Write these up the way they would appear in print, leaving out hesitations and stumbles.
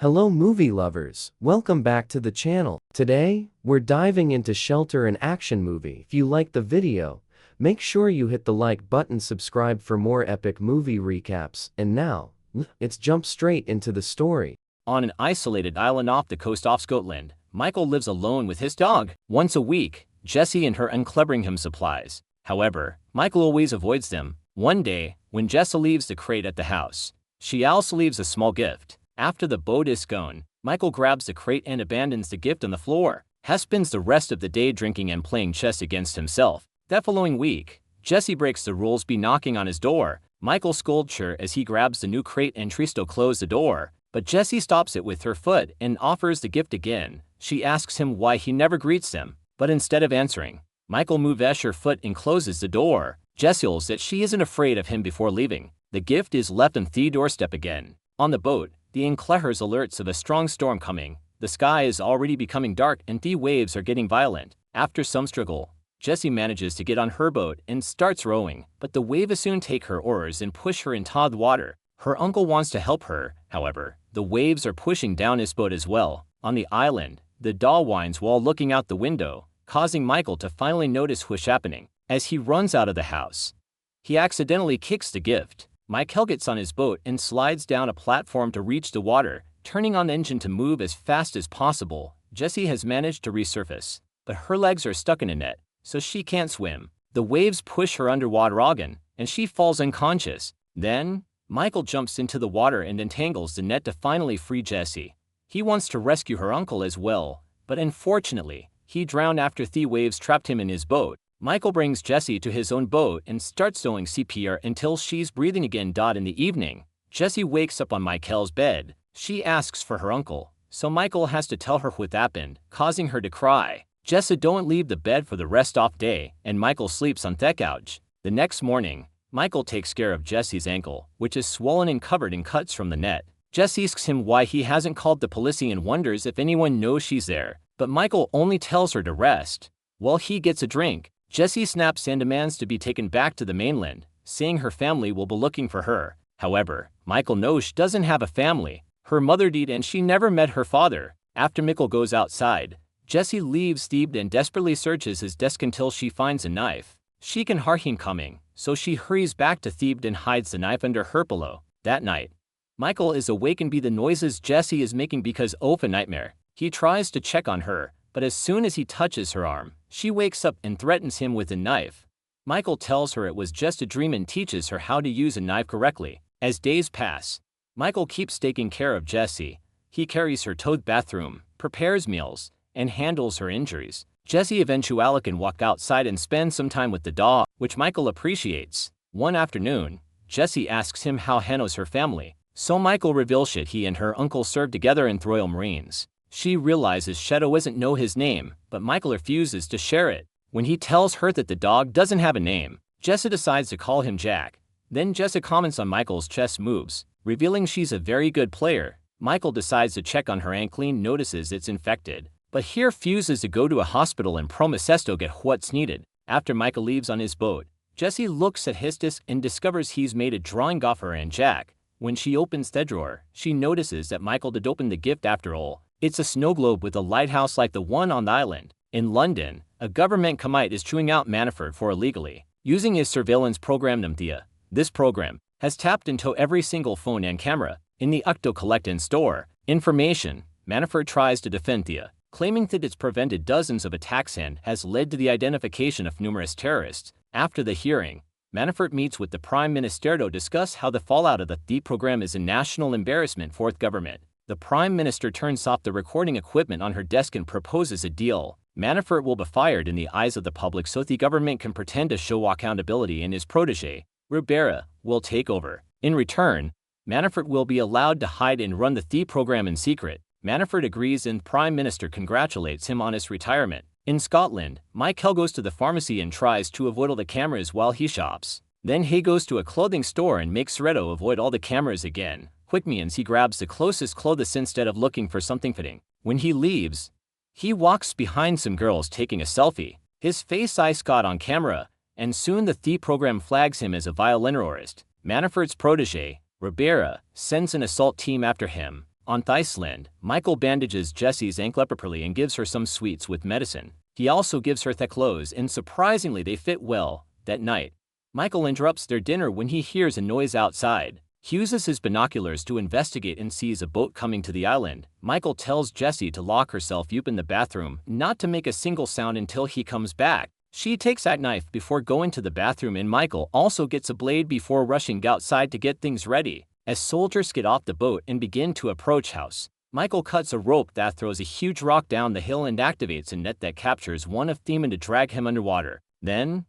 Hello movie lovers, welcome back to the channel. Today, we're diving into Shelter and action movie. If you like the video, make sure you hit the like button, subscribe for more epic movie recaps, and now, let's jump straight into the story. On an isolated island off the coast of Scotland, Michael lives alone with his dog. Once a week, Jessie and her unclubbering him supplies. However, Michael always avoids them. One day, when Jessie leaves the crate at the house, she also leaves a small gift. After the boat is gone, Michael grabs the crate and abandons the gift on the floor. Hess spends the rest of the day drinking and playing chess against himself. That following week, Jessie breaks the rules by knocking on his door. Michael scolds her as he grabs the new crate and tries to close the door, but Jessie stops it with her foot and offers the gift again. She asks him why he never greets them, but instead of answering, Michael moves her foot and closes the door. Jessie yells that she isn't afraid of him before leaving. The gift is left on the doorstep again. On the boat, the Enclehers alerts of a strong storm coming. The sky is already becoming dark and the waves are getting violent. After some struggle, Jessie manages to get on her boat and starts rowing, but the waves soon take her oars and push her into the water. Her uncle wants to help her, however, the waves are pushing down his boat as well. On the island, the dog whines while looking out the window, causing Michael to finally notice what's happening. As he runs out of the house, he accidentally kicks the gift. Michael gets on his boat and slides down a platform to reach the water, turning on the engine to move as fast as possible. Jessie has managed to resurface, but her legs are stuck in a net, so she can't swim. The waves push her underwater again, and she falls unconscious. Then, Michael jumps into the water and entangles the net to finally free Jessie. He wants to rescue her uncle as well, but unfortunately, he drowned after the waves trapped him in his boat. Michael brings Jessie to his own boat and starts doing CPR until she's breathing again. In the evening, Jessie wakes up on Michael's bed. She asks for her uncle, so Michael has to tell her what happened, causing her to cry. Jessie don't leave the bed for the rest of the day, and Michael sleeps on the couch. The next morning, Michael takes care of Jessie's ankle, which is swollen and covered in cuts from the net. Jessie asks him why he hasn't called the police and wonders if anyone knows she's there, but Michael only tells her to rest. While he gets a drink, Jessie snaps and demands to be taken back to the mainland, saying her family will be looking for her. However, Michael knows she doesn't have a family. Her mother died and she never met her father. After Michael goes outside, Jessie leaves Steve and desperately searches his desk until she finds a knife. She can hear him coming, so she hurries back to Thebe and hides the knife under her pillow. That night, Michael is awakened by the noises Jessie is making because of a nightmare. He tries to check on her, but as soon as he touches her arm, she wakes up and threatens him with a knife. Michael tells her it was just a dream and teaches her how to use a knife correctly. As days pass, Michael keeps taking care of Jessie. He carries her to the bathroom, prepares meals, and handles her injuries. Jessie eventually can walk outside and spend some time with the dog, which Michael appreciates. One afternoon, Jessie asks him how he knows her family, so Michael reveals that he and her uncle served together in the Royal Marines. She realizes Shadow doesn't know his name, but Michael refuses to share it. When he tells her that the dog doesn't have a name, Jessie decides to call him Jack. Then Jessie comments on Michael's chess moves, revealing she's a very good player. Michael decides to check on her ankle and notices it's infected, but he refuses to go to a hospital and promises to get what's needed. After Michael leaves on his boat, Jessie looks at his desk and discovers he's made a drawing of her and Jack. When she opens the drawer, she notices that Michael did open the gift after all. It's a snow globe with a lighthouse like the one on the island. In London, a government commite is chewing out Manafort for illegally using his surveillance program Namthea. This program has tapped into every single phone and camera in the Octo collect and store information. Manafort tries to defend Thea, claiming that it's prevented dozens of attacks and has led to the identification of numerous terrorists. After the hearing, Manafort meets with the Prime Minister to discuss how the fallout of the Thea program is a national embarrassment for the government. The Prime Minister turns off the recording equipment on her desk and proposes a deal. Manafort will be fired in the eyes of the public so the government can pretend to show accountability, and his protege, Ribera, will take over. In return, Manafort will be allowed to hide and run the Thea program in secret. Manafort agrees and the Prime Minister congratulates him on his retirement. In Scotland, Michael goes to the pharmacy and tries to avoid all the cameras while he shops. Then he goes to a clothing store and makes Reto avoid all the cameras again. Quick means he grabs the closest clothes instead of looking for something fitting. When he leaves, he walks behind some girls taking a selfie. His face eyes caught on camera, and soon the Thea program flags him as a violin terrorist. Manafort's protege, Ribera, sends an assault team after him. On Iceland, Michael bandages Jessie's ankle properly and gives her some sweets with medicine. He also gives her the clothes, and surprisingly they fit well. That night, Michael interrupts their dinner when he hears a noise outside. He uses his binoculars to investigate and sees a boat coming to the island. Michael tells Jessie to lock herself up in the bathroom, not to make a single sound until he comes back. She takes that knife before going to the bathroom, and Michael also gets a blade before rushing outside to get things ready. As soldiers get off the boat and begin to approach house, Michael cuts a rope that throws a huge rock down the hill and activates a net that captures one of Demon to drag him underwater. Then,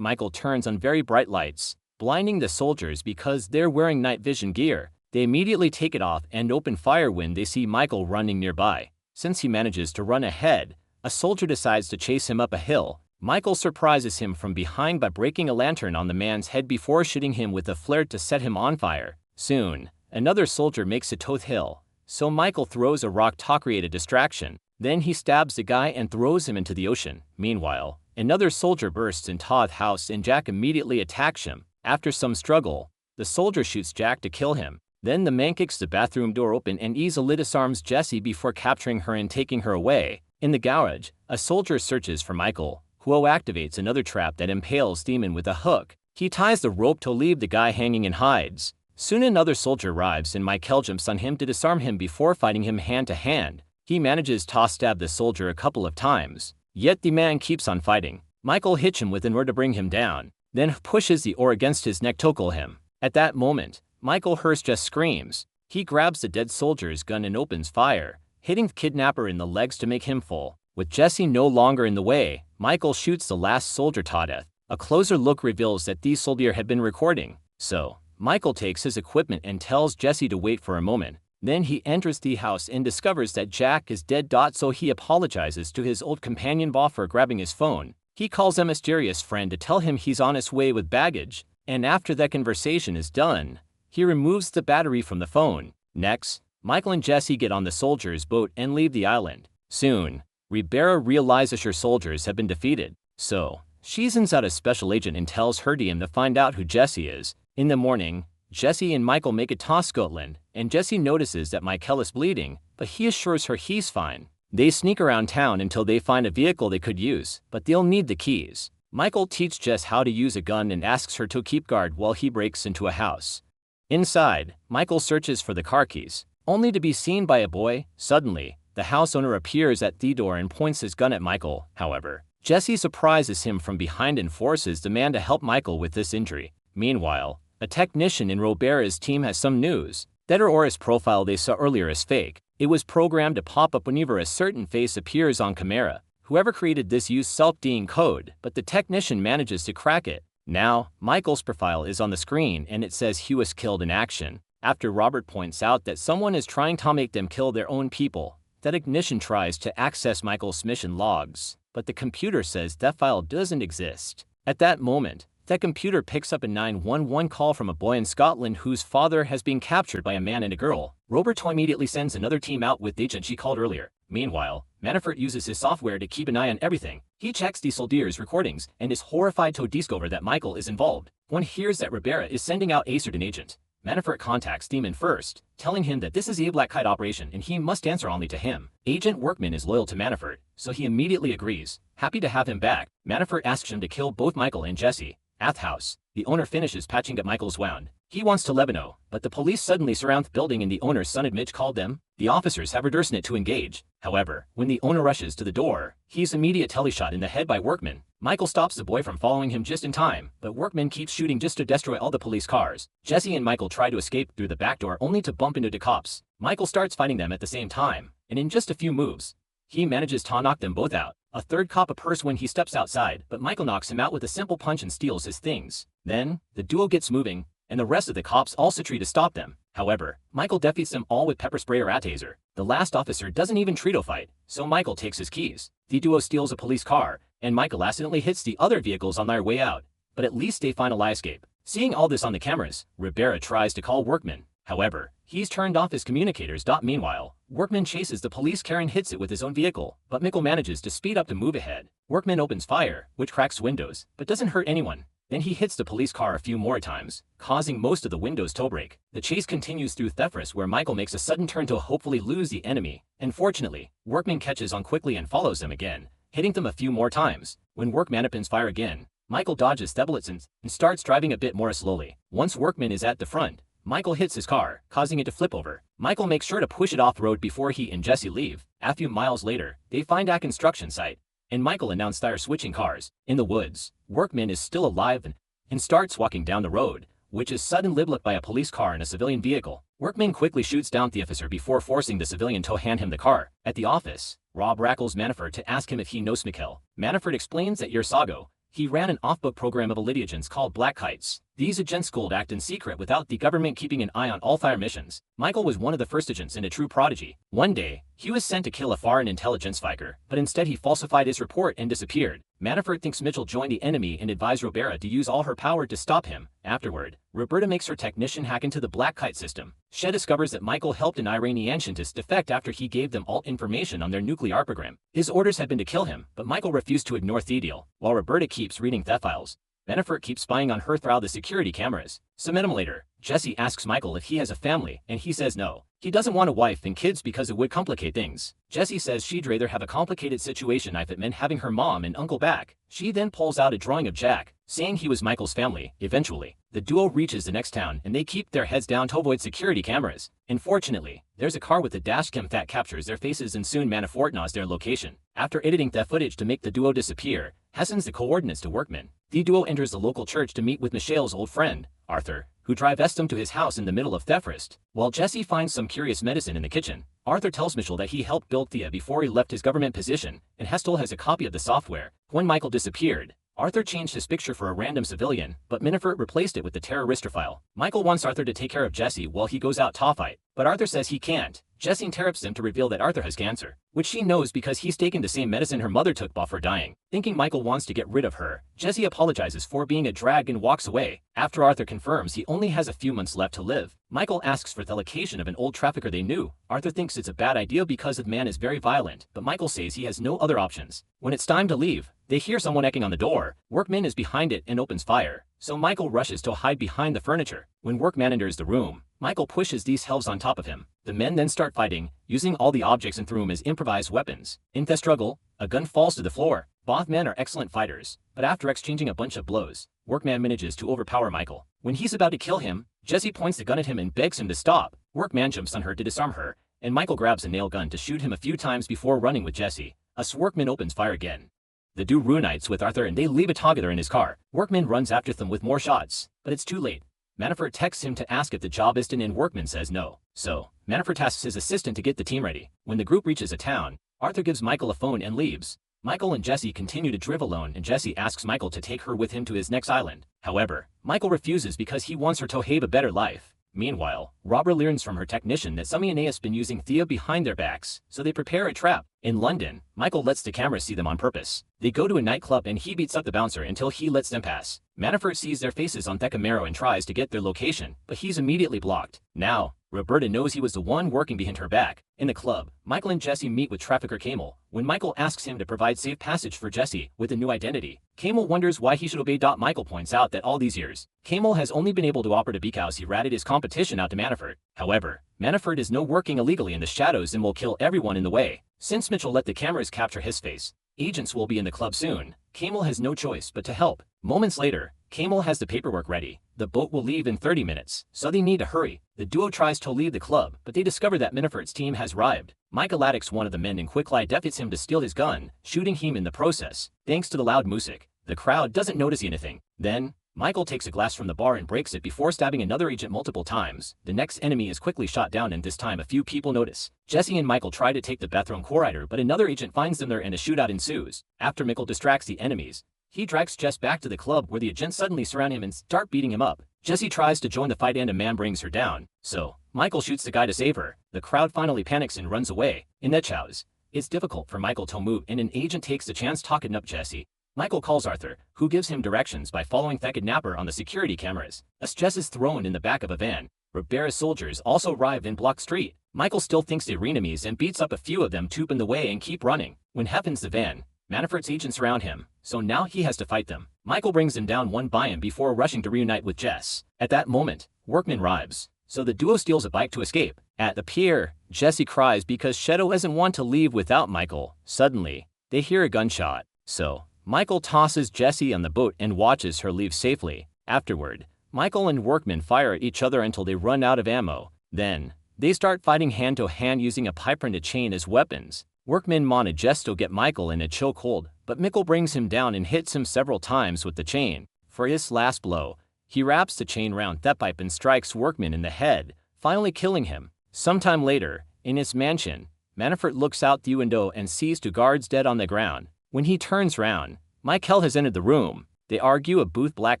Michael turns on very bright lights, blinding the soldiers because they're wearing night vision gear. They immediately take it off and open fire when they see Michael running nearby. Since he manages to run ahead, a soldier decides to chase him up a hill. Michael surprises him from behind by breaking a lantern on the man's head before shooting him with a flare to set him on fire. Soon, another soldier makes it to the hill, so Michael throws a rock to create a distraction. Then he stabs the guy and throws him into the ocean. Meanwhile, another soldier bursts into the house and Jack immediately attacks him. After some struggle, the soldier shoots Jack to kill him. Then the man kicks the bathroom door open and easily disarms Jessie before capturing her and taking her away. In the garage, a soldier searches for Michael, who activates another trap that impales Demon with a hook. He ties the rope to leave the guy hanging and hides. Soon another soldier arrives and Michael jumps on him to disarm him before fighting him hand to hand. He manages to stab the soldier a couple of times, yet the man keeps on fighting. Michael hits him with an oar to bring him down, then pushes the oar against his neck to kill him. At that moment, Michael Hurst just screams. He grabs the dead soldier's gun and opens fire, hitting the kidnapper in the legs to make him fall. With Jessie no longer in the way, Michael shoots the last soldier to death. A closer look reveals that the soldier had been recording, so Michael takes his equipment and tells Jessie to wait for a moment. Then he enters the house and discovers that Jack is dead. So he apologizes to his old companion Bob for grabbing his phone. He calls a mysterious friend to tell him he's on his way with baggage, and after that conversation is done, he removes the battery from the phone. Next, Michael and Jessie get on the soldier's boat and leave the island. Soon, Ribera realizes her soldiers have been defeated, so she sends out a special agent and tells her DM to find out who Jessie is. In the morning, Jessie and Michael make it to Scotland, and Jessie notices that Michael is bleeding, but he assures her he's fine. They sneak around town until they find a vehicle they could use, but they'll need the keys. Michael teaches Jess how to use a gun and asks her to keep guard while he breaks into a house. Inside, Michael searches for the car keys, only to be seen by a boy. Suddenly, the house owner appears at the door and points his gun at Michael. However, Jessie surprises him from behind and forces the man to help Michael with this injury. Meanwhile, a technician in Ribera's team has some news that her Aura's profile they saw earlier is fake. It was programmed to pop up whenever a certain face appears on camera. Whoever created this used self-deing code, but the technician manages to crack it. Now, Michael's profile is on the screen and it says he was killed in action. After Robert points out that someone is trying to make them kill their own people, the technician tries to access Michael's mission logs, but the computer says that file doesn't exist. At that moment, the computer picks up a 911 call from a boy in Scotland whose father has been captured by a man and a girl. Roberto immediately sends another team out with the agent she called earlier. Meanwhile, Manafort uses his software to keep an eye on everything. He checks the soldier's recordings and is horrified to discover that Michael is involved. One hears that Ribera is sending out a certain agent. Manafort contacts Demon first, telling him that this is a Black Kite operation and he must answer only to him. Agent Workman is loyal to Manafort, so he immediately agrees. Happy to have him back, Manafort asks him to kill both Michael and Jessie. At the house, the owner finishes patching up Michael's wound. He wants to Lebanon, but the police suddenly surround the building and the owner's son Mitch called them. The officers have reduced it to engage. However, when the owner rushes to the door, he's immediate teleshot in the head by Workman. Michael stops the boy from following him just in time, but Workman keeps shooting just to destroy all the police cars. Jessie and Michael try to escape through the back door only to bump into the cops. Michael starts fighting them at the same time, and in just a few moves, he manages to knock them both out. A third cop appears when he steps outside, but Michael knocks him out with a simple punch and steals his things. Then, the duo gets moving, and the rest of the cops also try to stop them. However, Michael defeats them all with pepper spray or a taser. The last officer doesn't even try to fight, so Michael takes his keys. The duo steals a police car, and Michael accidentally hits the other vehicles on their way out, but at least they finally escape. Seeing all this on the cameras, Ribera tries to call Workman. However, he's turned off his communicators. Meanwhile, Workman chases the police car and hits it with his own vehicle, but Michael manages to speed up to move ahead. Workman opens fire, which cracks windows, but doesn't hurt anyone. Then he hits the police car a few more times, causing most of the windows to break. The chase continues through Thefris where Michael makes a sudden turn to hopefully lose the enemy. Unfortunately, Workman catches on quickly and follows them again, hitting them a few more times. When Workman opens fire again, Michael dodges the bullets and starts driving a bit more slowly. Once Workman is at the front, Michael hits his car, causing it to flip over. Michael makes sure to push it off the road before he and Jesse leave. A few miles later, they find a construction site, and Michael announced they are switching cars. In the woods, Workman is still alive and starts walking down the road, which is suddenly blocked by a police car and a civilian vehicle. Workman quickly shoots down the officer before forcing the civilian to hand him the car. At the office, Rob rackles Manafort to ask him if he knows Mikkel. Manafort explains that Yersago, he ran an off-book program of elite agents called Black Kites. These agents could act in secret without the government keeping an eye on all fire missions. Michael was one of the first agents and a true prodigy. One day, he was sent to kill a foreign intelligence fighter, but instead he falsified his report and disappeared. Manafort thinks Mitchell joined the enemy and advised Roberta to use all her power to stop him. Afterward, Roberta makes her technician hack into the Black Kite system. She discovers that Michael helped an Iranian scientist defect after he gave them all information on their nuclear program. His orders had been to kill him, but Michael refused to ignore the deal. While Roberta keeps reading theft files, Manafort keeps spying on her throughout the security cameras. Some minutes later, Jesse asks Michael if he has a family, and he says no. He doesn't want a wife and kids because it would complicate things. Jesse says she'd rather have a complicated situation if it meant having her mom and uncle back. She then pulls out a drawing of Jack, saying he was Michael's family. Eventually, the duo reaches the next town and they keep their heads down to avoid security cameras. Unfortunately, there's a car with a dash cam that captures their faces and soon Manafort knows their location. After editing that footage to make the duo disappear, hastens the coordinates to Workman. The duo enters the local church to meet with Michelle's old friend, Arthur, who drives them to his house in the middle of Thefrist. While Jesse finds some curious medicine in the kitchen, Arthur tells Michelle that he helped build Thea before he left his government position, and Hestel has a copy of the software. When Michael disappeared, Arthur changed his picture for a random civilian, but Manafort replaced it with the terrorist file. Michael wants Arthur to take care of Jesse while he goes out to fight, but Arthur says he can't. Jesse interrupts him to reveal that Arthur has cancer, which she knows because he's taken the same medicine her mother took before dying. Thinking Michael wants to get rid of her, Jesse apologizes for being a drag and walks away. After Arthur confirms he only has a few months left to live, Michael asks for the location of an old trafficker they knew. Arthur thinks it's a bad idea because the man is very violent, but Michael says he has no other options. When it's time to leave, they hear someone knocking on the door. Workman is behind it and opens fire, so Michael rushes to hide behind the furniture. When Workman enters the room, Michael pushes these elves on top of him. The men then start fighting, using all the objects in the room as improvised weapons. In the struggle, a gun falls to the floor. Both men are excellent fighters, but after exchanging a bunch of blows, Workman manages to overpower Michael. When he's about to kill him, Jesse points the gun at him and begs him to stop. Workman jumps on her to disarm her, and Michael grabs a nail gun to shoot him a few times before running with Jesse. As Workman opens fire again, the duo reunites with Arthur and they leave it together in his car. Workman runs after them with more shots, but it's too late. Manafort texts him to ask if the job is done and Workman says no. So, Manafort tasks his assistant to get the team ready. When the group reaches a town, Arthur gives Michael a phone and leaves. Michael and Jesse continue to drive alone and Jesse asks Michael to take her with him to his next island. However, Michael refuses because he wants her to have a better life. Meanwhile, Robert learns from her technician that Sumi and Ace been using Thea behind their backs, so they prepare a trap. In London, Michael lets the camera see them on purpose. They go to a nightclub and he beats up the bouncer until he lets them pass. Manafort sees their faces on Thecamaro and tries to get their location, but he's immediately blocked. Now, Roberta knows he was the one working behind her back. In the club, Michael and Jesse meet with trafficker Kamel. When Michael asks him to provide safe passage for Jesse with a new identity, Kamel wonders why he should obey. Michael points out that all these years, Kamel has only been able to operate because he ratted his competition out to Manafort. However, Manafort is no working illegally in the shadows and will kill everyone in the way. Since Mitchell let the cameras capture his face, agents will be in the club soon. Kamel has no choice but to help. Moments later, Kamel has the paperwork ready. The boat will leave in 30 minutes, so they need to hurry. The duo tries to leave the club, but they discover that Manafort's team has arrived. Michael attacks one of the men and quickly defeats him to steal his gun, shooting him in the process. Thanks to the loud music, the crowd doesn't notice anything. Then, Michael takes a glass from the bar and breaks it before stabbing another agent multiple times. The next enemy is quickly shot down and this time a few people notice. Jesse and Michael try to take the bathroom corridor but another agent finds them there and a shootout ensues. After Michael distracts the enemies, he drags Jess back to the club where the agents suddenly surround him and start beating him up. Jesse tries to join the fight and a man brings her down. So, Michael shoots the guy to save her. The crowd finally panics and runs away. In that chows, it's difficult for Michael to move and an agent takes the chance talking up Jesse. Michael calls Arthur, who gives him directions by following the kidnapper on the security cameras. As Jess is thrown in the back of a van, Roberta's soldiers also arrive in Block Street. Michael still thinks they're enemies and beats up a few of them to open the way and keep running. When happens the van, Manafort's agents surround him, so now he has to fight them. Michael brings them down one by one before rushing to reunite with Jess. At that moment, Workman arrives, so the duo steals a bike to escape. At the pier, Jesse cries because Shadow doesn't want to leave without Michael. Suddenly, they hear a gunshot, so Michael tosses Jesse on the boat and watches her leave safely. Afterward, Michael and Workman fire at each other until they run out of ammo. Then, they start fighting hand-to-hand using a pipe and a chain as weapons. Workman wanted Jess to get Michael in a chokehold, but Michael brings him down and hits him several times with the chain. For his last blow, he wraps the chain round that pipe and strikes Workman in the head, finally killing him. Sometime later, in his mansion, Manafort looks out the window and sees two guards dead on the ground. When he turns round, Michael has entered the room. They argue a booth black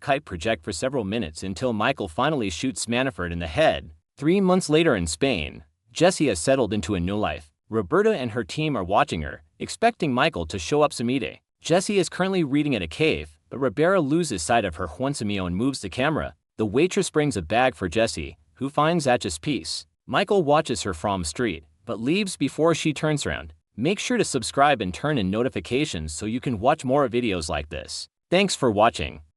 kite project for several minutes until Michael finally shoots Manafort in the head. 3 months later in Spain, Jessie has settled into a new life. Roberta and her team are watching her, expecting Michael to show up someday. Jessie is currently reading at a cave, but Roberta loses sight of her Juan Simeo and moves the camera. The waitress brings a bag for Jessie, who finds Atch's piece. Michael watches her from the street, but leaves before she turns around. Make sure to subscribe and turn in notifications so you can watch more videos like this. Thanks for watching.